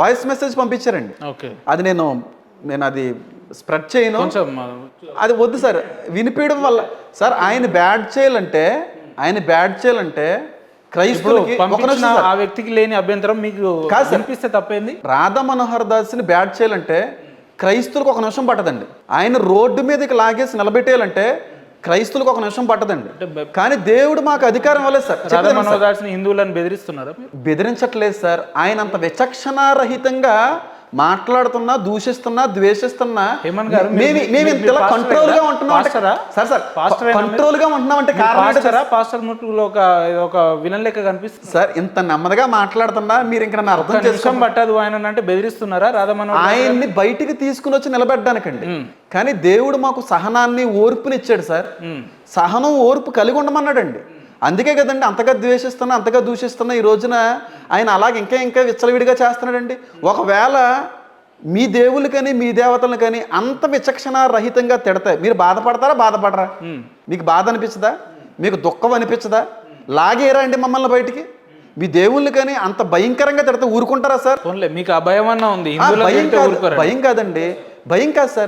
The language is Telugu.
వాయిస్ మెసేజ్ పంపించారండి. ఓకే. అది నేను అది స్ప్రెడ్ చేయను, కొంచెం అది వద్దు సార్. వినిపించడం వల్ల సార్ ఆయన బ్యాడ్ చేయాలంటే క్రైస్తవులకి ఒక పంపించిన నిమిషం సార్. ఆ వ్యక్తికి లేని అభ్యంతరం మీకు కాదు సార్. కనిపిస్తే తప్పేంది? రాధా మనోహర్ దాస్ని బ్యాడ్ చేయాలంటే క్రైస్తువులకు ఒక నిమిషం పట్టదండి. ఆయన రోడ్డు మీదకి లాగేసి నిలబెట్టేయాలంటే క్రైస్తువులకు ఒక నిమిషం పట్టదండి. కానీ దేవుడు మాకు అధికారం ఇవ్వలేదు సార్. రాధా మనోహర్ దాస్ని హిందువులను బెదిరిస్తున్నారా? బెదిరించట్లేదు సార్. ఆయన అంత విచక్షణారహితంగా మాట్లాడుతున్నా, దూషిస్తున్నా, ద్వేషిస్తున్నా, హేమంత్ గారు, మేము ఇంతలా కంట్రోల్ గా ఉంటున్నాం కంట్రోల్ గా ఉంటున్నాం అంటే పాస్టర్ ఒక విలన్ లెక్క కనిపిస్తుంది సార్. ఇంత నెమ్మదిగా మాట్లాడుతున్నా మీరు ఇంకా నన్ను అర్థం చేసుకోండి. పట్టదు ఆయన అంటే బెదిరిస్తున్నారా రాధా మనోహర్? ఆయన్ని బయటికి తీసుకుని వచ్చి నిలబెట్టడానికండి. కానీ దేవుడు మాకు సహనాన్ని, ఓర్పునిచ్చాడు సార్. సహనం, ఓర్పు కలిగి ఉండమన్నాడండి. అందుకే కదండి అంతగా ద్వేషిస్తున్నా, అంతగా దూషిస్తున్నా ఈ రోజున ఆయన అలాగే ఇంకా విచ్చలవిడిగా చేస్తున్నాడండి. ఒకవేళ మీ దేవుళ్ళకని, మీ దేవతలను కానీ అంత విచక్షణ రహితంగా తిడతాయి, మీరు బాధపడరా? మీకు బాధ అనిపించదా? మీకు దుఃఖం అనిపించదా? లాగేరా అండి మమ్మల్ని బయటికి? మీ దేవుళ్ళు కానీ అంత భయంకరంగా తిడతా ఊరుకుంటారా సార్? మీకు ఆ భయం అన్నా ఉంది? భయం కాదండి, భయం కాదు సార్.